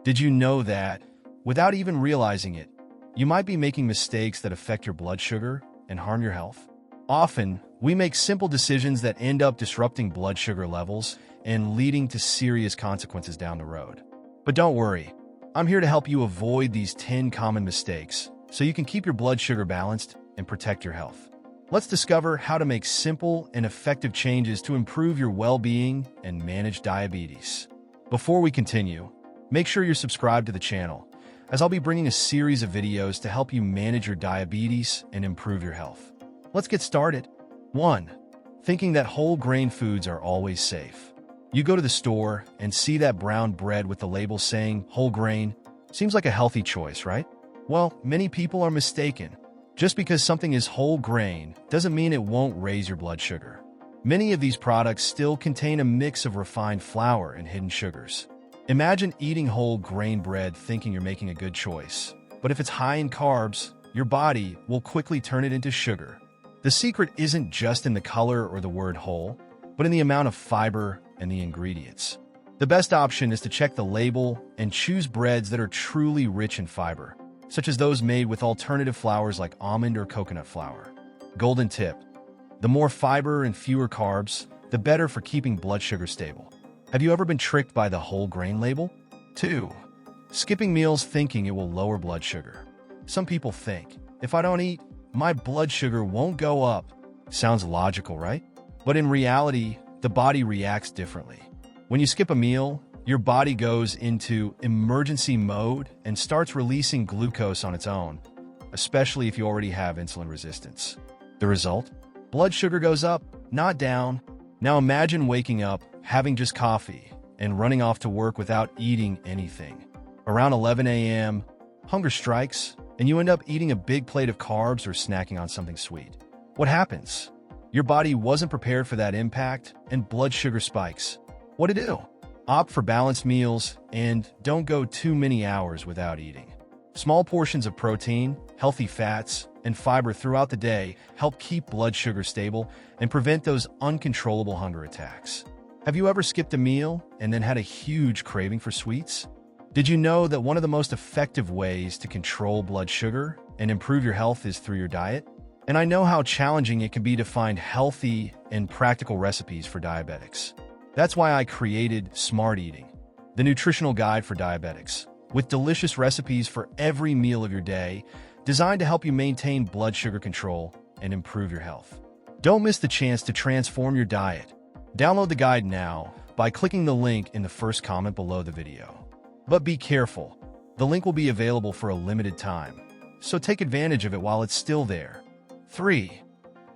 Did you know that, without even realizing it, you might be making mistakes that affect your blood sugar and harm your health? Often, we make simple decisions that end up disrupting blood sugar levels and leading to serious consequences down the road. But don't worry, I'm here to help you avoid these 10 common mistakes so you can keep your blood sugar balanced and protect your health. Let's discover how to make simple and effective changes to improve your well-being and manage diabetes. Before we continue, make sure you're subscribed to the channel, as I'll be bringing a series of videos to help you manage your diabetes and improve your health. Let's get started. 1. Thinking that whole grain foods are always safe. You go to the store and see that brown bread with the label saying whole grain. Seems like a healthy choice, right? Well, many people are mistaken. Just because something is whole grain doesn't mean it won't raise your blood sugar. Many of these products still contain a mix of refined flour and hidden sugars. Imagine eating whole grain bread thinking you're making a good choice. But if it's high in carbs, your body will quickly turn it into sugar. The secret isn't just in the color or the word whole, but in the amount of fiber and the ingredients. The best option is to check the label and choose breads that are truly rich in fiber, such as those made with alternative flours like almond or coconut flour. Golden tip: the more fiber and fewer carbs, the better for keeping blood sugar stable. Have you ever been tricked by the whole grain label? 2. Skipping meals thinking it will lower blood sugar. Some people think, if I don't eat, my blood sugar won't go up. Sounds logical, right? But in reality, the body reacts differently. When you skip a meal, your body goes into emergency mode and starts releasing glucose on its own, especially if you already have insulin resistance. The result? Blood sugar goes up, not down. Now imagine waking up, having just coffee, and running off to work without eating anything. Around 11 a.m., hunger strikes, and you end up eating a big plate of carbs or snacking on something sweet. What happens? Your body wasn't prepared for that impact, and blood sugar spikes. What to do? Opt for balanced meals and don't go too many hours without eating. Small portions of protein, healthy fats, and fiber throughout the day help keep blood sugar stable and prevent those uncontrollable hunger attacks. Have you ever skipped a meal and then had a huge craving for sweets? Did you know that one of the most effective ways to control blood sugar and improve your health is through your diet? And I know how challenging it can be to find healthy and practical recipes for diabetics. That's why I created Smart Eating, the nutritional guide for diabetics, with delicious recipes for every meal of your day, designed to help you maintain blood sugar control and improve your health. Don't miss the chance to transform your diet. Download the guide now by clicking the link in the first comment below the video. But be careful, the link will be available for a limited time, so take advantage of it while it's still there. 3.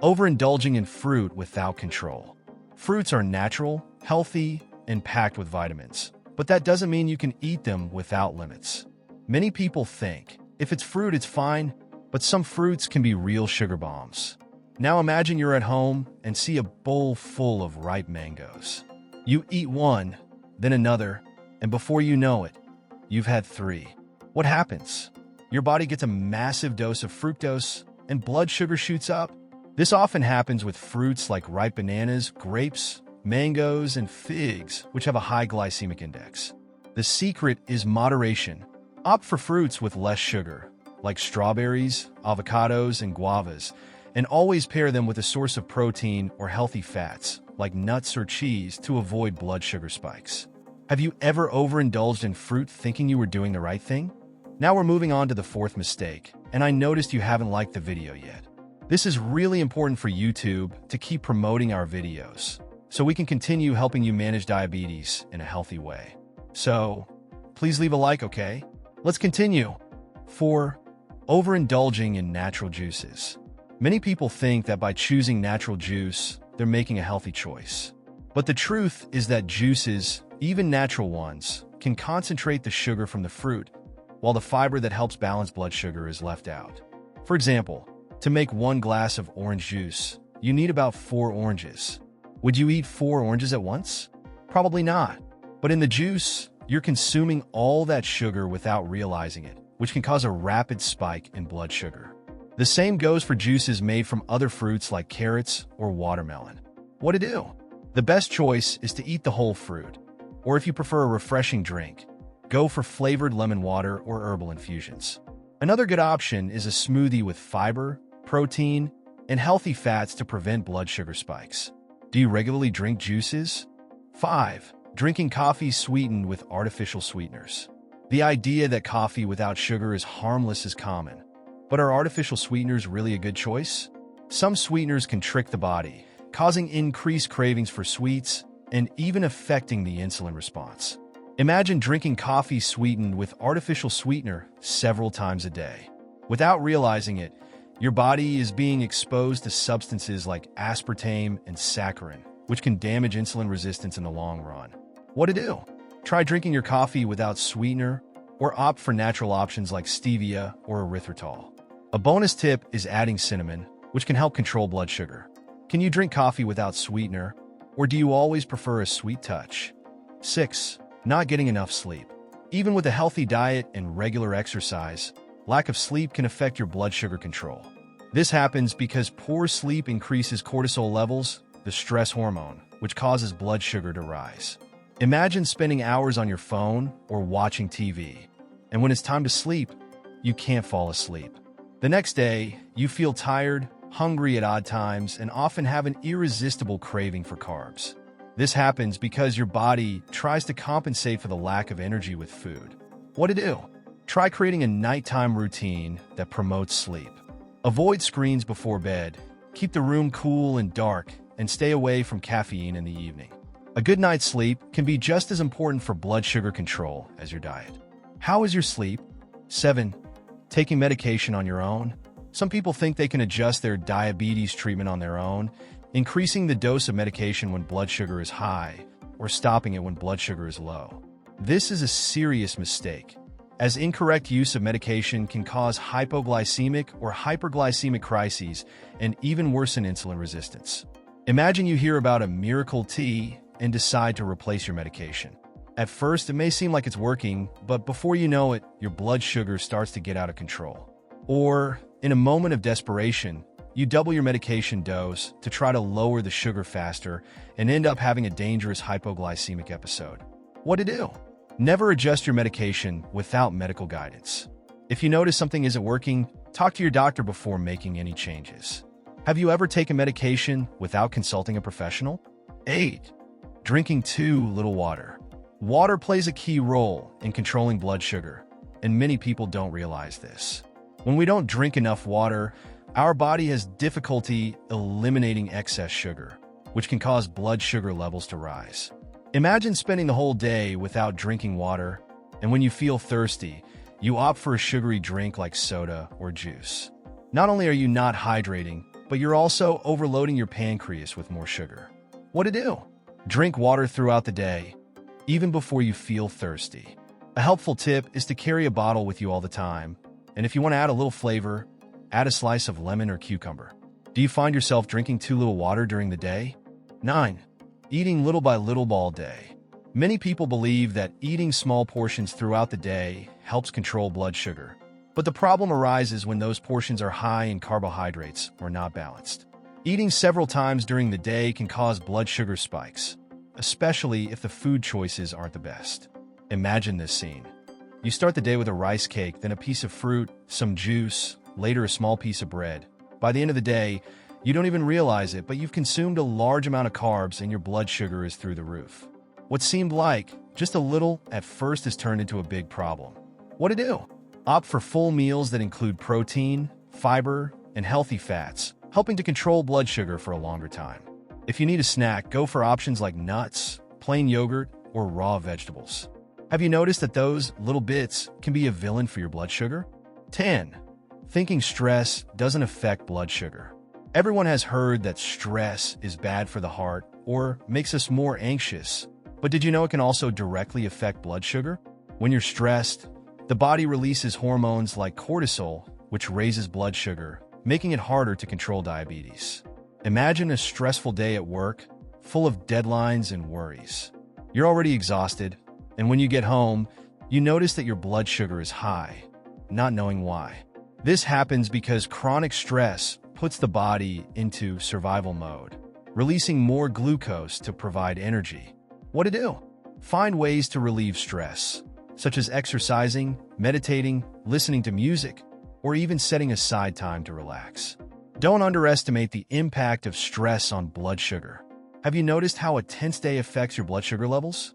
Overindulging in fruit without control. Fruits are natural, healthy, and packed with vitamins, but that doesn't mean you can eat them without limits. Many people think, if it's fruit, it's fine, but some fruits can be real sugar bombs. Now imagine you're at home and see a bowl full of ripe mangoes. You eat one, then another, and before you know it, you've had 3. What happens? Your body gets a massive dose of fructose, and blood sugar shoots up. This often happens with fruits like ripe bananas, grapes, mangoes, and figs, which have a high glycemic index. The secret is moderation. Opt for fruits with less sugar, like strawberries, avocados, and guavas, and always pair them with a source of protein or healthy fats, like nuts or cheese, to avoid blood sugar spikes. Have you ever overindulged in fruit thinking you were doing the right thing? Now we're moving on to the 4th mistake, and I noticed you haven't liked the video yet. This is really important for YouTube to keep promoting our videos, so we can continue helping you manage diabetes in a healthy way. So, please leave a like, okay? Let's continue. 4. Overindulging in natural juices. Many people think that by choosing natural juice, they're making a healthy choice. But the truth is that juices, even natural ones, can concentrate the sugar from the fruit, while the fiber that helps balance blood sugar is left out. For example, to make 1 glass of orange juice, you need about 4 oranges. Would you eat 4 oranges at once? Probably not. But in the juice, you're consuming all that sugar without realizing it, which can cause a rapid spike in blood sugar. The same goes for juices made from other fruits like carrots or watermelon. What to do? The best choice is to eat the whole fruit, or if you prefer a refreshing drink, go for flavored lemon water or herbal infusions. Another good option is a smoothie with fiber, protein, and healthy fats to prevent blood sugar spikes. Do you regularly drink juices? 5. Drinking coffee sweetened with artificial sweeteners. The idea that coffee without sugar is harmless is common. But are artificial sweeteners really a good choice? Some sweeteners can trick the body, causing increased cravings for sweets and even affecting the insulin response. Imagine drinking coffee sweetened with artificial sweetener several times a day. Without realizing it, your body is being exposed to substances like aspartame and saccharin, which can damage insulin resistance in the long run. What to do? Try drinking your coffee without sweetener or opt for natural options like stevia or erythritol. A bonus tip is adding cinnamon, which can help control blood sugar. Can you drink coffee without sweetener, or do you always prefer a sweet touch? 6. Not getting enough sleep. Even with a healthy diet and regular exercise, lack of sleep can affect your blood sugar control. This happens because poor sleep increases cortisol levels, the stress hormone, which causes blood sugar to rise. Imagine spending hours on your phone or watching TV, and when it's time to sleep, you can't fall asleep. The next day, you feel tired, hungry at odd times, and often have an irresistible craving for carbs. This happens because your body tries to compensate for the lack of energy with food. What to do? Try creating a nighttime routine that promotes sleep. Avoid screens before bed, keep the room cool and dark, and stay away from caffeine in the evening. A good night's sleep can be just as important for blood sugar control as your diet. How is your sleep? 7. Taking medication on your own. Some people think they can adjust their diabetes treatment on their own, increasing the dose of medication when blood sugar is high, or stopping it when blood sugar is low. This is a serious mistake, as incorrect use of medication can cause hypoglycemic or hyperglycemic crises and even worsen insulin resistance. Imagine you hear about a miracle tea and decide to replace your medication. At first, it may seem like it's working, but before you know it, your blood sugar starts to get out of control. Or, in a moment of desperation, you double your medication dose to try to lower the sugar faster and end up having a dangerous hypoglycemic episode. What to do? Never adjust your medication without medical guidance. If you notice something isn't working, talk to your doctor before making any changes. Have you ever taken medication without consulting a professional? 8. Drinking too little water. Water plays a key role in controlling blood sugar, and many people don't realize this. When we don't drink enough water, our body has difficulty eliminating excess sugar, which can cause blood sugar levels to rise. Imagine spending the whole day without drinking water, and when you feel thirsty, you opt for a sugary drink like soda or juice. Not only are you not hydrating, but you're also overloading your pancreas with more sugar. What to do? Drink water throughout the day, even before you feel thirsty. A helpful tip is to carry a bottle with you all the time, and if you want to add a little flavor, add a slice of lemon or cucumber. Do you find yourself drinking too little water during the day? 9. Eating little by little all day. Many people believe that eating small portions throughout the day helps control blood sugar, but the problem arises when those portions are high in carbohydrates or not balanced. Eating several times during the day can cause blood sugar spikes, especially if the food choices aren't the best. Imagine this scene. You start the day with a rice cake, then a piece of fruit, some juice, later a small piece of bread. By the end of the day, you don't even realize it, but you've consumed a large amount of carbs and your blood sugar is through the roof. What seemed like just a little at first has turned into a big problem. What to do? Opt for full meals that include protein, fiber, and healthy fats, helping to control blood sugar for a longer time. If you need a snack, go for options like nuts, plain yogurt, or raw vegetables. Have you noticed that those little bits can be a villain for your blood sugar? 10. Thinking stress doesn't affect blood sugar. Everyone has heard that stress is bad for the heart or makes us more anxious, but did you know it can also directly affect blood sugar? When you're stressed, the body releases hormones like cortisol, which raises blood sugar, making it harder to control diabetes. Imagine a stressful day at work, full of deadlines and worries. You're already exhausted, and when you get home, you notice that your blood sugar is high, not knowing why. This happens because chronic stress puts the body into survival mode, releasing more glucose to provide energy. What to do? Find ways to relieve stress. such as exercising, meditating, listening to music, or even setting aside time to relax. Don't underestimate the impact of stress on blood sugar. Have you noticed how a tense day affects your blood sugar levels?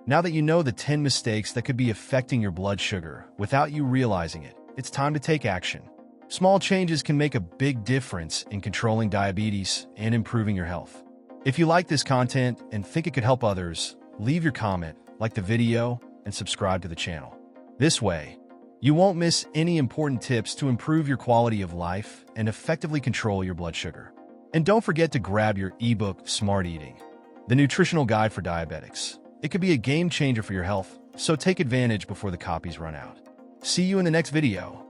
Now that you know the 10 mistakes that could be affecting your blood sugar without you realizing it, it's time to take action. Small changes can make a big difference in controlling diabetes and improving your health. If you like this content and think it could help others, leave your comment, like the video, and subscribe to the channel. This way, you won't miss any important tips to improve your quality of life and effectively control your blood sugar. And don't forget to grab your ebook, Smart Eating, the nutritional guide for diabetics. It could be a game changer for your health, so take advantage before the copies run out. See you in the next video.